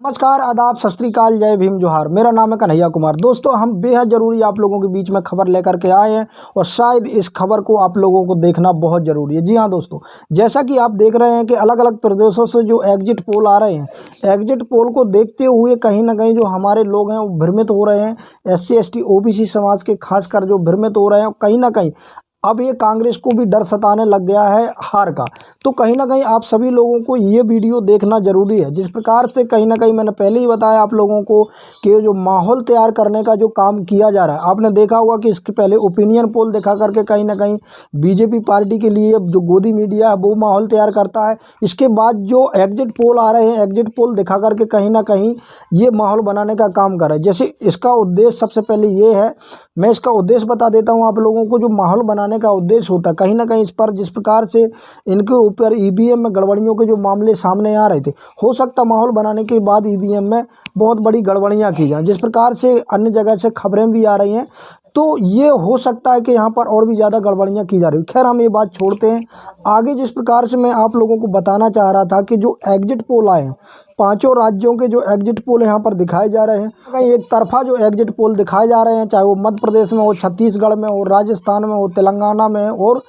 नमस्कार, आदाब, सत श्री अकाल, जय भीम, जोहार। मेरा नाम है कन्हैया कुमार। दोस्तों, हम बेहद ज़रूरी आप लोगों के बीच में खबर लेकर के आए हैं और शायद इस खबर को आप लोगों को देखना बहुत ज़रूरी है। जी हाँ दोस्तों, जैसा कि आप देख रहे हैं कि अलग अलग प्रदेशों से जो एग्जिट पोल आ रहे हैं, एग्जिट पोल को देखते हुए कहीं ना कहीं जो हमारे लोग हैं वो भ्रमित हो रहे हैं। SC ST OBC समाज के खासकर जो भ्रमित हो रहे हैं, कहीं ना कहीं अब ये कांग्रेस को भी डर सताने लग गया है हार का। तो कहीं ना कहीं आप सभी लोगों को ये वीडियो देखना ज़रूरी है। जिस प्रकार से कहीं ना कहीं मैंने पहले ही बताया आप लोगों को कि ये जो माहौल तैयार करने का जो काम किया जा रहा है, आपने देखा होगा कि इसके पहले ओपिनियन पोल दिखा करके कहीं ना कहीं बीजेपी पार्टी के लिए जो गोदी मीडिया है वो माहौल तैयार करता है। इसके बाद जो एग्जिट पोल आ रहे हैं, एग्जिट पोल दिखा करके कहीं ना कहीं ये माहौल बनाने का काम कर रहा है। जैसे इसका उद्देश्य सबसे पहले ये है, मैं इसका उद्देश्य बता देता हूँ आप लोगों को। जो माहौल बनाने का उद्देश्य होता है कहीं ना कहीं इस पर, जिस प्रकार से इनके ऊपर EVM में गड़बड़ियों के जो मामले सामने आ रहे थे, हो सकता माहौल बनाने के बाद EVM में बहुत बड़ी गड़बड़ियां की जाएं। जिस प्रकार से अन्य जगह से खबरें भी आ रही हैं, तो ये हो सकता है कि यहाँ पर और भी ज़्यादा गड़बड़ियाँ की जा रही। खैर, हम ये बात छोड़ते हैं। आगे जिस प्रकार से मैं आप लोगों को बताना चाह रहा था कि जो एग्जिट पोल आए हैं, पांचों राज्यों के जो एग्जिट पोल यहाँ पर दिखाए जा रहे हैं, कहीं एक तरफा जो एग्जिट पोल दिखाए जा रहे हैं, चाहे वो मध्य प्रदेश में हो, छत्तीसगढ़ में हो, राजस्थान में हो, तेलंगाना में और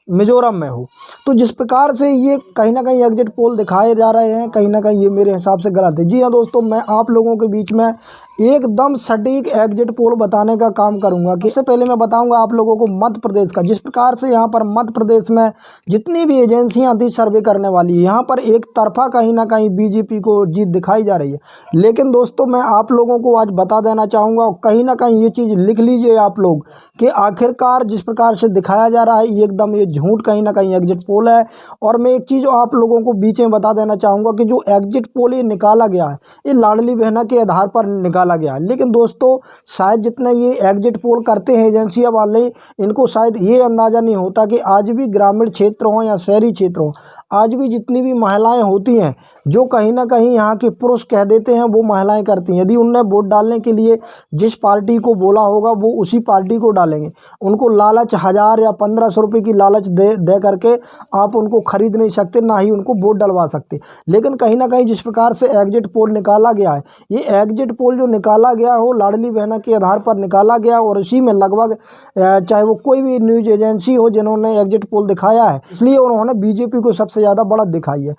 मिजोरम में हो। तो जिस प्रकार से ये कहीं ना कहीं एग्जिट पोल दिखाए जा रहे हैं, कहीं ना कहीं ये मेरे हिसाब से गलत है। जी हाँ दोस्तों, मैं आप लोगों के बीच में एकदम सटीक एग्जिट पोल बताने का काम करूंगा। कि इससे पहले मैं बताऊंगा आप लोगों को मध्य प्रदेश का। जिस प्रकार से यहाँ पर मध्य प्रदेश में जितनी भी एजेंसियां थी सर्वे करने वाली, यहाँ पर एक तरफा कहीं ना कहीं बीजेपी को जीत दिखाई जा रही है। लेकिन दोस्तों, मैं आप लोगों को आज बता देना चाहूँगा, और कहीं ना कहीं ये चीज़ लिख लीजिए आप लोग, कि आखिरकार जिस प्रकार से दिखाया जा रहा है ये एकदम ये झूठ कहीं ना कहीं एग्जिट पोल है। और मैं एक चीज़ आप लोगों को बीच में बता देना चाहूँगा कि जो एग्जिट पोल ये निकाला गया है, ये लाडली बहना के आधार पर निकाला गया। लेकिन दोस्तों, शायद जितने ये एग्जिट पोल करते हैं एजेंसियां वाले, इनको शायद ये अंदाज़ा नहीं होता कि आज भी ग्रामीण क्षेत्र हो या शहरी क्षेत्र हो, आज भी जितनी भी महिलाएं होती हैं, जो कहीं ना कहीं यहाँ के पुरुष कह देते हैं वो महिलाएं करती हैं। यदि उनने वोट डालने के लिए जिस पार्टी को बोला होगा वो उसी पार्टी को डालेंगे। उनको लालच 1000 या 1500 रुपये की लालच दे करके आप उनको खरीद नहीं सकते, ना ही उनको वोट डलवा सकते। लेकिन कहीं ना कहीं जिस प्रकार से एग्जिट पोल निकाला गया है, ये एग्जिट पोल जो निकाला गया हो लाडली बहना के आधार पर निकाला गया, और इसी में लगभग चाहे वो कोई भी न्यूज एजेंसी हो जिन्होंने एग्जिट पोल दिखाया है, इसलिए उन्होंने बीजेपी को सबसे ज़्यादा बड़ा दिखाई है।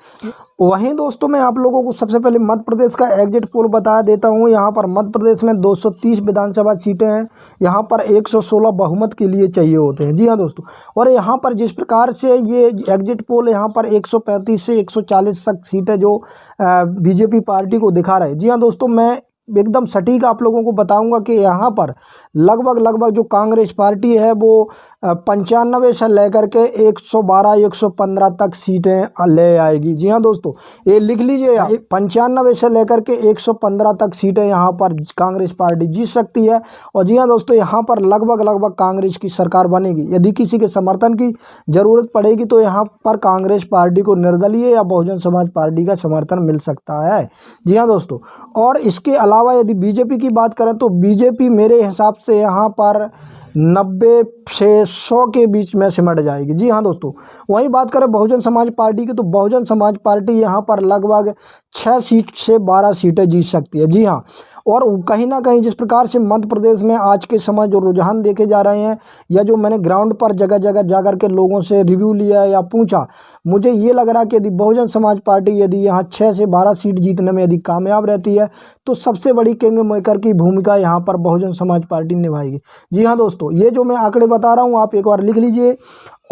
वहीं दोस्तों, मैं आप लोगों को सबसे पहले मध्य प्रदेश का एग्जिट पोल बता देता हूं। यहाँ पर मध्य प्रदेश में 230 विधानसभा सीटें हैं। यहाँ पर 116 बहुमत के लिए चाहिए होते हैं। जी हाँ दोस्तों, और यहाँ पर जिस प्रकार से ये एग्जिट पोल यहाँ पर 135 से 140 तक सीटें जो बीजेपी पार्टी को दिखा रहे हैं। जी हाँ दोस्तों, मैं एकदम सटीक आप लोगों को बताऊंगा कि यहाँ पर लगभग जो कांग्रेस पार्टी है वो 95 से लेकर के 112 115 तक सीटें ले आएगी। जी हाँ दोस्तों, ये लिख लीजिए, 95 से लेकर के 115 तक सीटें यहाँ पर कांग्रेस पार्टी जीत सकती है। और जी हाँ दोस्तों, यहाँ पर लगभग कांग्रेस की सरकार बनेगी। यदि किसी के समर्थन की ज़रूरत पड़ेगी तो यहाँ पर कांग्रेस पार्टी को निर्दलीय या बहुजन समाज पार्टी का समर्थन मिल सकता है। जी हाँ दोस्तों, और इसके अलावा यदि बीजेपी की बात करें तो बीजेपी मेरे हिसाब से यहाँ पर 90 से 100 के बीच में सिमट जाएगी। जी हाँ दोस्तों, वहीं बात करें बहुजन समाज पार्टी की, तो बहुजन समाज पार्टी यहाँ पर लगभग 6 सीट से 12 सीटें जीत सकती है। जी हाँ, और कहीं ना कहीं जिस प्रकार से मध्य प्रदेश में आज के समय जो रुझान देखे जा रहे हैं, या जो मैंने ग्राउंड पर जगह जगह जा कर के लोगों से रिव्यू लिया या पूछा, मुझे ये लग रहा है कि यदि बहुजन समाज पार्टी यदि यहाँ 6 से 12 सीट जीतने में यदि कामयाब रहती है, तो सबसे बड़ी किंग मेकर की भूमिका यहाँ पर बहुजन समाज पार्टी निभाएगी। जी हाँ दोस्तों, ये जो मैं आंकड़े बता रहा हूँ आप एक बार लिख लीजिए,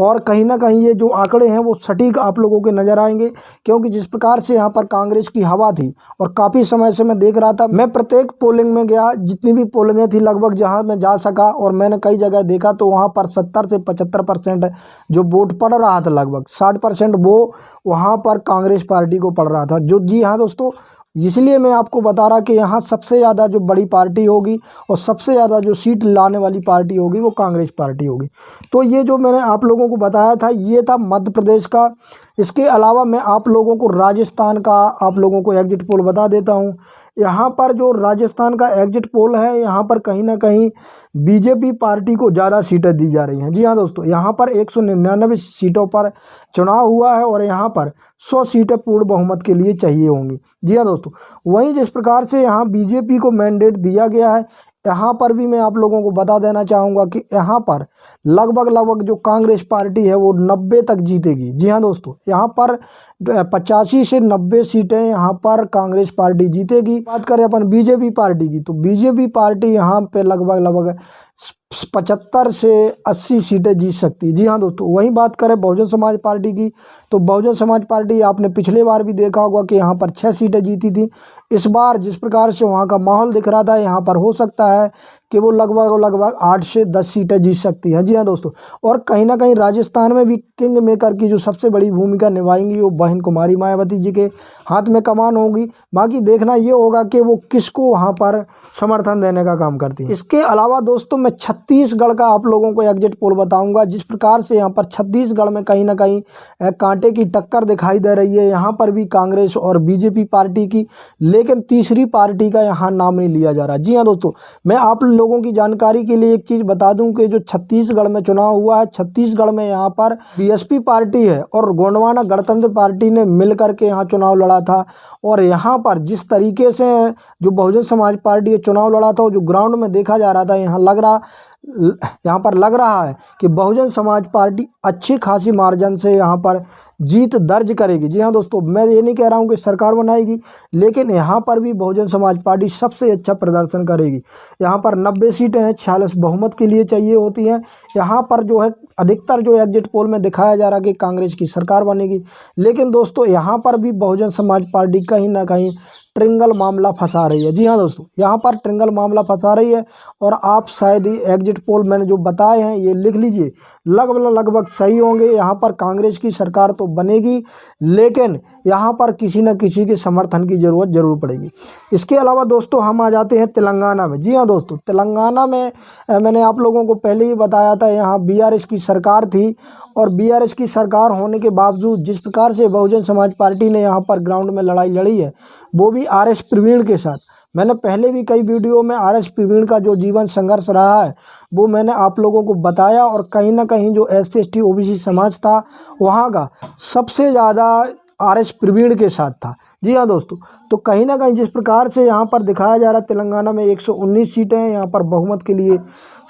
और कहीं ना कहीं ये जो आंकड़े हैं वो सटीक आप लोगों के नज़र आएंगे। क्योंकि जिस प्रकार से यहाँ पर कांग्रेस की हवा थी, और काफ़ी समय से मैं देख रहा था, मैं प्रत्येक पोलिंग में गया, जितनी भी पोलिंगें थी लगभग जहाँ मैं जा सका, और मैंने कई जगह देखा तो वहाँ पर 70 से 75% जो वोट पड़ रहा था, लगभग 60% वो वहाँ पर कांग्रेस पार्टी को पड़ रहा था। जो जी हाँ दोस्तों, इसलिए मैं आपको बता रहा कि यहाँ सबसे ज़्यादा जो बड़ी पार्टी होगी और सबसे ज़्यादा जो सीट लाने वाली पार्टी होगी वो कांग्रेस पार्टी होगी। तो ये जो मैंने आप लोगों को बताया था, ये था मध्य प्रदेश का इसके अलावा मैं आप लोगों को राजस्थान का आप लोगों को एग्जिट पोल बता देता हूँ। यहाँ पर जो राजस्थान का एग्जिट पोल है, यहाँ पर कहीं ना कहीं बीजेपी पार्टी को ज़्यादा सीटें दी जा रही हैं। जी हाँ दोस्तों, यहाँ पर 199 सीटों पर चुनाव हुआ है और यहाँ पर 100 सीटें पूर्ण बहुमत के लिए चाहिए होंगी। जी हाँ दोस्तों, वहीं जिस प्रकार से यहाँ बीजेपी को मैंडेट दिया गया है, यहाँ पर भी मैं आप लोगों को बता देना चाहूँगा कि यहाँ पर लगभग जो कांग्रेस पार्टी है वो 90 तक जीतेगी। जी हाँ दोस्तों, यहाँ पर 85 से 90 सीटें यहाँ पर कांग्रेस पार्टी जीतेगी। बात करें अपन बीजेपी पार्टी की, तो बीजेपी पार्टी यहाँ पे लगभग 75 से 80 सीटें जीत सकती है। जी हाँ दोस्तों, वहीं बात करें बहुजन समाज पार्टी की, तो बहुजन समाज पार्टी आपने पिछले बार भी देखा होगा कि यहाँ पर 6 सीटें जीती थी। इस बार जिस प्रकार से वहाँ का माहौल दिख रहा था, यहाँ पर हो सकता है कि वो लगभग 8 से 10 सीटें जीत सकती हैं। जी हाँ दोस्तों, और कहीं ना कहीं राजस्थान में भी किंग मेकर की जो सबसे बड़ी भूमिका निभाएंगी वो बहन कुमारी मायावती जी के हाथ में कमान होगी। बाकी देखना ये होगा कि वो किसको वहाँ पर समर्थन देने का काम करती है। इसके अलावा दोस्तों मैं छत्तीसगढ़ का आप लोगों को एग्जिट पोल बताऊंगा। जिस प्रकार से यहाँ पर छत्तीसगढ़ में कहीं ना कहीं कांटे की टक्कर दिखाई दे रही है, यहाँ पर भी कांग्रेस और बीजेपी पार्टी की, लेकिन तीसरी पार्टी का यहाँ नाम नहीं लिया जा रहा। जी हाँ दोस्तों, मैं आप लोगों की जानकारी के लिए एक चीज़ बता दूं कि जो छत्तीसगढ़ में चुनाव हुआ है, छत्तीसगढ़ में यहाँ पर बीएसपी पार्टी है और गोंडवाना गणतंत्र पार्टी ने मिल करके यहाँ चुनाव लड़ा था। और यहाँ पर जिस तरीके से जो बहुजन समाज पार्टी चुनाव लड़ा था, वो जो ग्राउंड में देखा जा रहा था, यहाँ पर लग रहा है कि बहुजन समाज पार्टी अच्छी खासी मार्जिन से यहाँ पर जीत दर्ज करेगी। जी हाँ दोस्तों, मैं ये नहीं कह रहा हूँ कि सरकार बनाएगी, लेकिन यहाँ पर भी बहुजन समाज पार्टी सबसे अच्छा प्रदर्शन करेगी। यहाँ पर 90 सीटें हैं, 46 बहुमत के लिए चाहिए होती हैं। यहाँ पर जो है अधिकतर जो एग्जिट पोल में दिखाया जा रहा है कि कांग्रेस की सरकार बनेगी, लेकिन दोस्तों यहाँ पर भी बहुजन समाज पार्टी कहीं ना कहीं ट्रिंगल मामला फंसा रही है। जी हाँ दोस्तों, यहाँ पर ट्रिंगल मामला फंसा रही है और आप शायद ही एग्जिट पोल मैंने जो बताए हैं ये लिख लीजिए, लगभग सही होंगे। यहाँ पर कांग्रेस की सरकार तो बनेगी, लेकिन यहाँ पर किसी न किसी के समर्थन की ज़रूरत जरूर पड़ेगी। इसके अलावा दोस्तों हम आ जाते हैं तेलंगाना में। जी हाँ दोस्तों, तेलंगाना में मैंने आप लोगों को पहले ही बताया था, यहाँ बीआरएस की सरकार थी और बीआरएस की सरकार होने के बावजूद जिस प्रकार से बहुजन समाज पार्टी ने यहाँ पर ग्राउंड में लड़ाई लड़ी है, वो भी आरएस प्रवीण के साथ। मैंने पहले भी कई वीडियो में आरएस प्रवीण का जो जीवन संघर्ष रहा है वो मैंने आप लोगों को बताया, और कहीं ना कहीं जो एससी एसटी ओबीसी समाज था वहाँ का सबसे ज़्यादा आरएस प्रवीण के साथ था। जी हाँ दोस्तों, तो कहीं ना कहीं जिस प्रकार से यहाँ पर दिखाया जा रहा है, तेलंगाना में 119 सीटें हैं, यहाँ पर बहुमत के लिए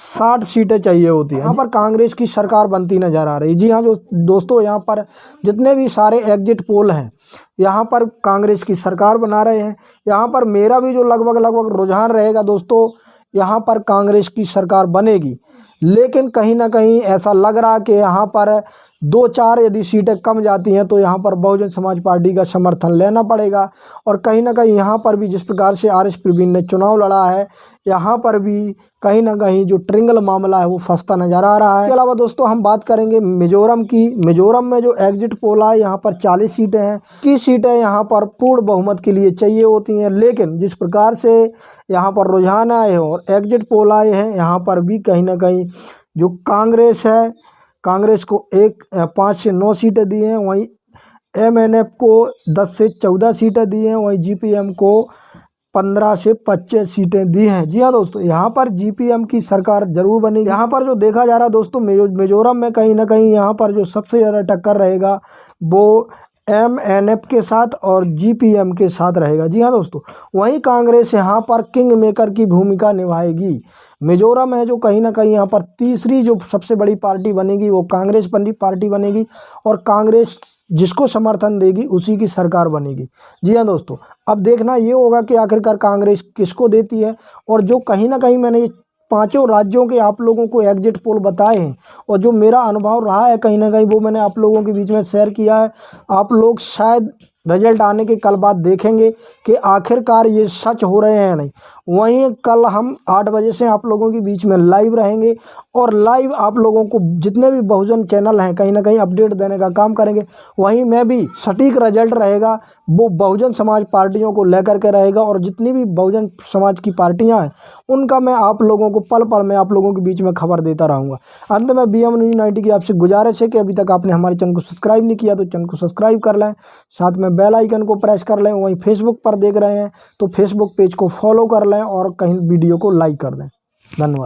60 सीटें चाहिए होती हैं। यहाँ पर कांग्रेस की सरकार बनती नजर आ रही। जी हाँ जो दोस्तों, यहाँ पर जितने भी सारे एग्जिट पोल हैं यहाँ पर कांग्रेस की सरकार बना रहे हैं। यहाँ पर मेरा भी जो लगभग रुझान रहेगा दोस्तों, यहाँ पर कांग्रेस की सरकार बनेगी, लेकिन कहीं ना कहीं ऐसा लग रहा कि यहाँ पर 2-4 यदि सीटें कम जाती हैं तो यहाँ पर बहुजन समाज पार्टी का समर्थन लेना पड़ेगा। और कहीं ना कहीं यहाँ पर भी जिस प्रकार से आरएस प्रवीण ने चुनाव लड़ा है, यहाँ पर भी कहीं ना कहीं जो ट्रिंगल मामला है वो फंसता नज़र आ रहा है। इसके अलावा दोस्तों हम बात करेंगे मिजोरम की। मिजोरम में जो एग्जिट पोल है, यहाँ पर 40 सीटें हैं। 30 सीटें यहाँ पर पूर्ण बहुमत के लिए चाहिए होती हैं, लेकिन जिस प्रकार से यहाँ पर रुझान आए हैं और एग्जिट पोल आए हैं, यहाँ पर भी कहीं ना कहीं जो कांग्रेस है, कांग्रेस को 5 से 9 सीटें दी हैं, वहीं एमएनएफ को 10 से 14 सीटें दी हैं, वहीं जीपीएम को 15 से 25 सीटें दी हैं। जी हाँ दोस्तों, यहाँ पर जीपीएम की सरकार जरूर बनेगी। यहाँ पर जो देखा जा रहा है दोस्तों, मिजोरम में कहीं ना कहीं यहाँ पर जो सबसे ज़्यादा टक्कर रहेगा वो एमएनएफ के साथ और जीपीएम के साथ रहेगा। जी हाँ दोस्तों, वहीं कांग्रेस यहाँ पर किंग मेकर की भूमिका निभाएगी। मिजोरम है जो कहीं ना कहीं यहाँ पर तीसरी जो सबसे बड़ी पार्टी बनेगी वो कांग्रेस पार्टी बनेगी, और कांग्रेस जिसको समर्थन देगी उसी की सरकार बनेगी। जी हाँ दोस्तों, अब देखना ये होगा कि आखिरकार कांग्रेस किसको देती है। और जो कहीं ना कहीं मैंने 5 राज्यों के आप लोगों को एग्जिट पोल बताए हैं और जो मेरा अनुभव रहा है कहीं ना कहीं वो मैंने आप लोगों के बीच में शेयर किया है। आप लोग शायद रिजल्ट आने के कल बाद देखेंगे कि आखिरकार ये सच हो रहे हैं या नहीं। वहीं कल हम 8 बजे से आप लोगों के बीच में लाइव रहेंगे और लाइव आप लोगों को जितने भी बहुजन चैनल हैं कहीं ना कहीं अपडेट देने का काम करेंगे। वहीं मैं भी सटीक रिजल्ट रहेगा वो बहुजन समाज पार्टियों को लेकर के रहेगा और जितनी भी बहुजन समाज की पार्टियां हैं उनका मैं आप लोगों को पल पल में आप लोगों के बीच में खबर देता रहूँगा। अंत में BM न्यूज़ 90 की आपसे गुजारिश है कि अभी तक आपने हमारे चैनल को सब्सक्राइब नहीं किया तो चैनल को सब्सक्राइब कर लें, साथ में बेल आइकन को प्रेस कर लें। वहीं फेसबुक पर देख रहे हैं तो फेसबुक पेज को फॉलो कर लें और कहीं वीडियो को लाइक कर दें। धन्यवाद।